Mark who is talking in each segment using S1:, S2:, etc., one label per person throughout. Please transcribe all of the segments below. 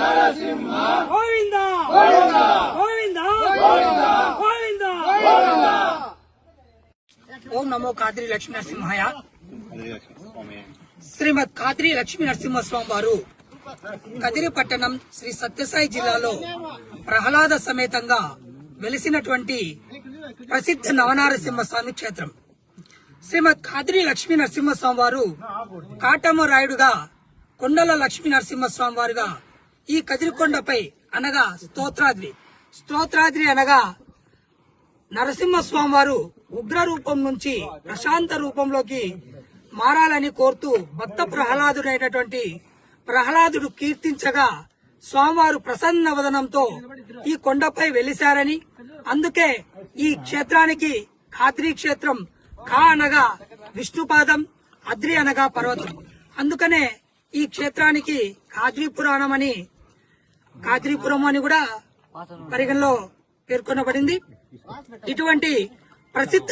S1: నరసింహ
S2: గోవింద
S1: గోవింద
S2: గోవింద
S1: గోవింద
S2: గోవింద.
S3: ఓం నమో కాద్రి లక్ష్మీ నరసింహాయ. శ్రీమద్ కాద్రి లక్ష్మీ నరసింహస్వామి వారు కదిరి పట్టణం శ్రీ సత్యసాయి జిల్లాలో ప్రహ్లాద సమేతంగా వెలిసినటువంటి ప్రసిద్ధ నవనారసింహస్వామి క్షేత్రం. శ్రీమద్ కాద్రి లక్ష్మీ నరసింహస్వామి వారు కాటమ్మ రాయుడుగా, కొండల లక్ష్మీ నరసింహస్వామి వారుగా ఈ కదిరికొండపై అనగా స్తోత్రాద్రి అనగా నరసింహస్వామి వారు ఉగ్ర రూపం నుంచి ప్రశాంత రూపంలోకి మారాలని కోరుతూ భక్త ప్రహ్లాదుడైనటువంటి ప్రహ్లాదుడు కీర్తించగా స్వామివారు ప్రసన్న వదనంతో ఈ కొండపై వెలిశారని, అందుకే ఈ క్షేత్రానికి ఖాద్రి క్షేత్రం, ఖా అనగా విష్ణుపాదం, అద్రి అనగా పర్వతం. అందుకనే ఈ క్షేత్రానికి ఖాద్రీపురం అని కూడా పరిగణలో పేర్కొనబడింది. ఇటువంటి ప్రసిద్ధ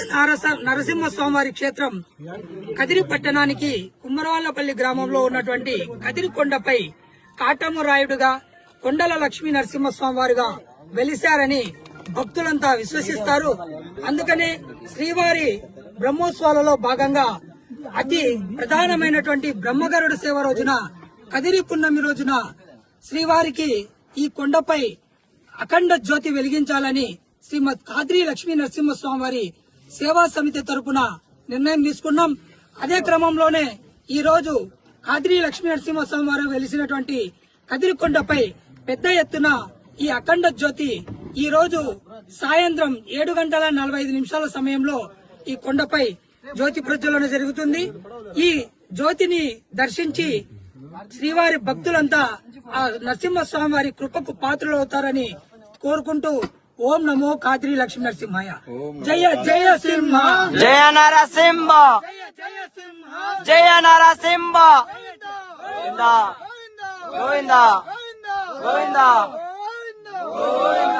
S3: నరసింహస్వామివారి క్షేత్రం కదిరి పట్టణానికి కుమ్మరవాళ్లపల్లి గ్రామంలో ఉన్నటువంటి కదిరికొండపై కాటమ్మ రాయుడుగా, కొండల లక్ష్మీ నరసింహస్వామి వారుగా వెలిశారని భక్తులంతా విశ్వసిస్తారు. అందుకనే శ్రీవారి బ్రహ్మోత్సవాలలో భాగంగా అతి ప్రధానమైనటువంటి బ్రహ్మగరుడ సేవ రోజున, కదిరి పున్నమి రోజున శ్రీవారికి ఈ కొండపై అఖండ జ్యోతి వెలిగించాలని శ్రీమద్ కాద్రి లక్ష్మీ నరసింహస్వామి వారి సేవా సమితి తరపున నిర్ణయం తీసుకున్నాం. అదే క్రమంలోనే ఈ రోజు కాద్రి లక్ష్మీ నరసింహస్వామి వారు వెలిసినటువంటి కదిరికొండపై పెద్ద ఎత్తున ఈ అఖండ జ్యోతి ఈ రోజు సాయంత్రం 7:45 సమయంలో ఈ కొండపై జ్యోతి ప్రజ్వలన జరుగుతుంది. ఈ జ్యోతిని దర్శించి శ్రీవారి భక్తులంతా ఆ నరసింహస్వామి వారి కృపకు పాత్రులవుతారని కోరుకుంటూ ఓం నమో కాద్రి లక్ష్మీ నరసింహాయ. జయ జయ సింహ,
S4: జయ నరసింహ,
S3: జయ సింహ,
S4: జయ నరసింహ. గోవింద గోవింద గోవింద గోవింద.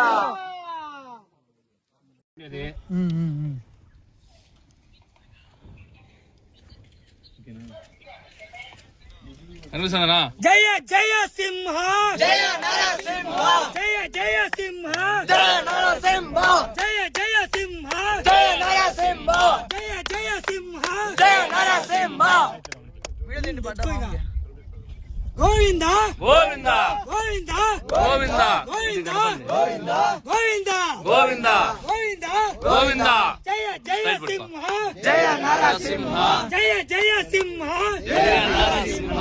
S2: జయ జయ సింహ,
S4: జయ నరసింహ,
S2: జయ జయ సింహ,
S4: జయ నరసింహ,
S2: జయ జయ సింహ,
S4: జయ నరసింహ,
S2: జయ జయ సింహ.
S4: జయ నరసింహ.
S2: గోవింద
S1: గోవింద
S2: గోవింద
S1: గోవింద
S2: గోవింద
S4: గోవింద
S2: గోవింద
S1: గోవింద
S2: గోవింద
S1: గోవింద.
S2: జయ జయ సింహ,
S4: జయ నరసింహ,
S2: జయ జయ సింహ.
S1: జయ నరసింహ.